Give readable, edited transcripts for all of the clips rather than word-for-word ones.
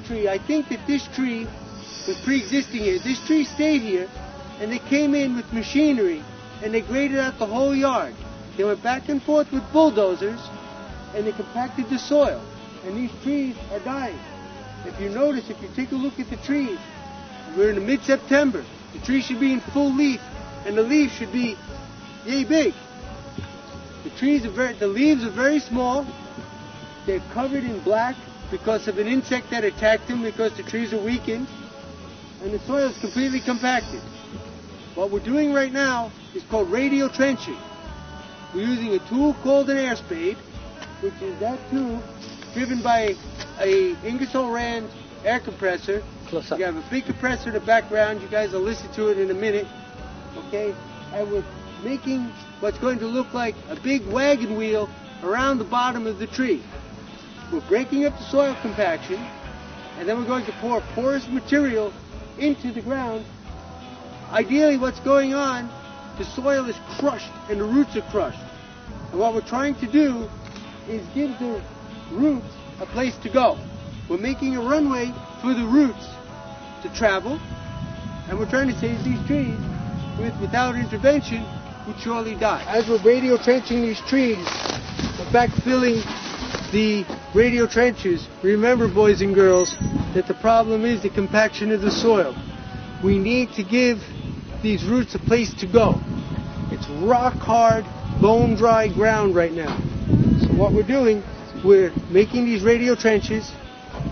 tree, I think that this tree was pre-existing here. This tree stayed here, and they came in with machinery, and they graded out the whole yard. They went back and forth with bulldozers, and they compacted the soil. And these trees are dying. If you notice, if you take a look at the trees, we're in the mid-September. The tree should be in full leaf, and the leaves should be yay big. The leaves are very small. They're covered in black because of an insect that attacked them, because the trees are weakened, and the soil is completely compacted. What we're doing right now is called radial trenching. We're using a tool called an air spade, which is that tube driven by a Ingersoll Rand air compressor. Close up. You have a big compressor in the background. You guys will listen to it in a minute. Okay? And we're making what's going to look like a big wagon wheel around the bottom of the tree. We're breaking up the soil compaction, and then we're going to pour porous material into the ground. Ideally, what's going on, the soil is crushed and the roots are crushed. And what we're trying to do is give the roots a place to go. We're making a runway for the roots to travel, and we're trying to save these trees without intervention, would surely die. As we're radial trenching these trees, we're backfilling the radial trenches. Remember, boys and girls, that the problem is the compaction of the soil. We need to give these roots a place to go. It's rock hard, bone dry ground right now. So what we're doing, we're making these radial trenches,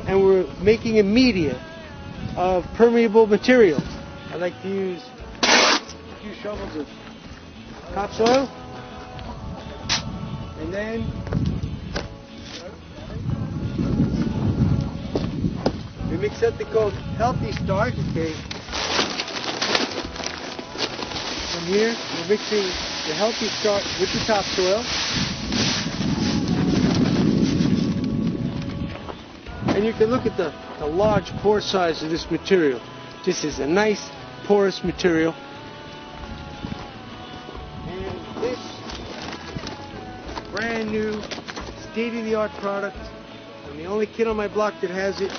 and we're making a media of permeable material. I like to use a few shovels of topsoil, and then we mix something called healthy start. Okay. From here, we're mixing the healthy start with the topsoil. And you can look at the large pore size of this material. This is a nice porous material. And this brand new, state-of-the-art product. I'm the only kid on my block that has it.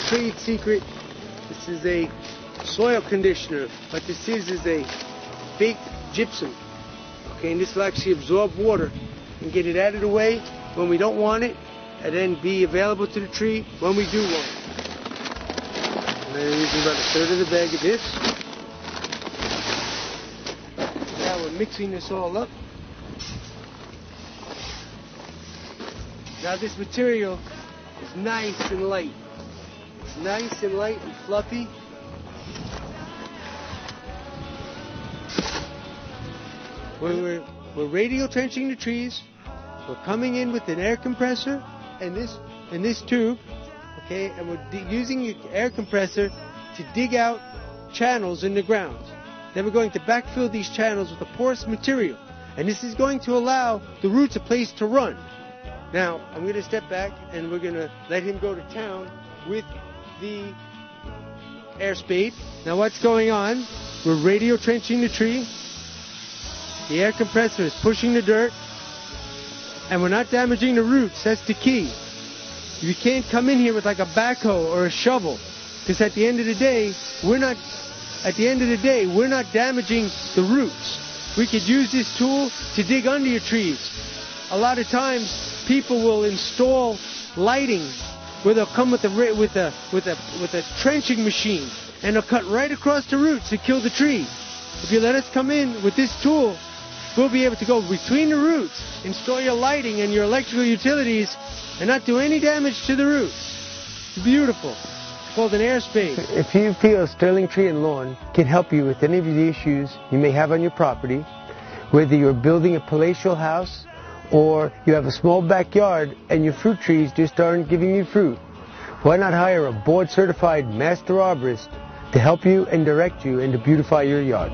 Trade secret. This is a soil conditioner. What this is a baked gypsum. Okay, and this will actually absorb water and get it out of the way when we don't want it, and then be available to the tree when we do want it. And I'm using about a third of the bag of this. Now we're mixing this all up. Now this material is nice and light. It's nice and light and fluffy. We're radial trenching the trees. We're coming in with an air compressor and this tube, okay, and we're using the air compressor to dig out channels in the ground. Then we're going to backfill these channels with a porous material, and this is going to allow the roots a place to run. Now, I'm going to step back, and we're going to let him go to town with the air spade. Now, what's going on? We're radial trenching the tree. The air compressor is pushing the dirt, and we're not damaging the roots. That's the key. You can't come in here with like a backhoe or a shovel, because at the end of the day, we're not damaging the roots. We could use this tool to dig under your trees. A lot of times, people will install lighting where they'll come with a trenching machine, and they'll cut right across the roots to kill the tree. If you let us come in with this tool, we'll be able to go between the roots, install your lighting and your electrical utilities, and not do any damage to the roots. It's beautiful. It's called an air spade. If you feel Sterling Tree and Lawn can help you with any of the issues you may have on your property, whether you're building a palatial house or you have a small backyard and your fruit trees just aren't giving you fruit, why not hire a board-certified master arborist to help you and direct you and to beautify your yard?